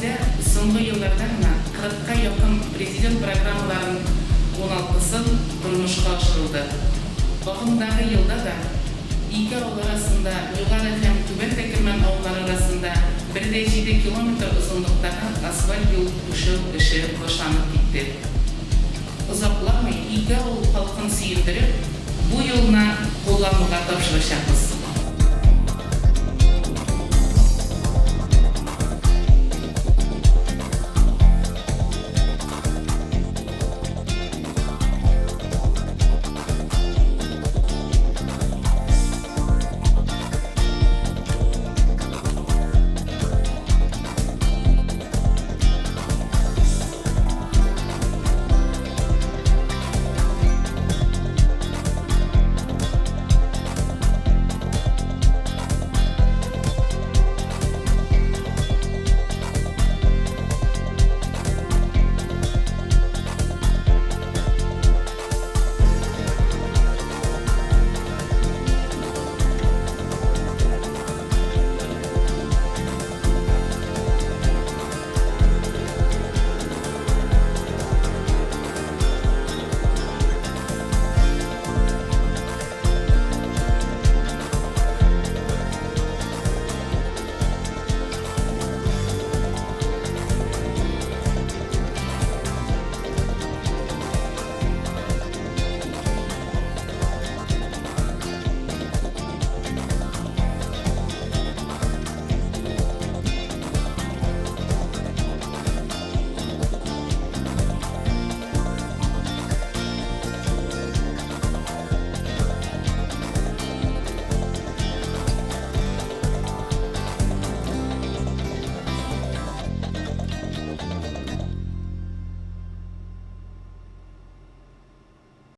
Елімізде соңғы жылдарда 40-қа yakın президент программаларының 16-сын тұрмышқа ашырылды. Бағымдағы жылда да екі ауыл арасында жоғары һәм төмен тәкірмен ауылдар арасында 1,7 километр ұзындықтағы асфальт жол төшеу іші башланып кетті. Ұзақламай екі ауыл халқын сүйіндіріп, bu yoluna қолдануға тапсырышапыз.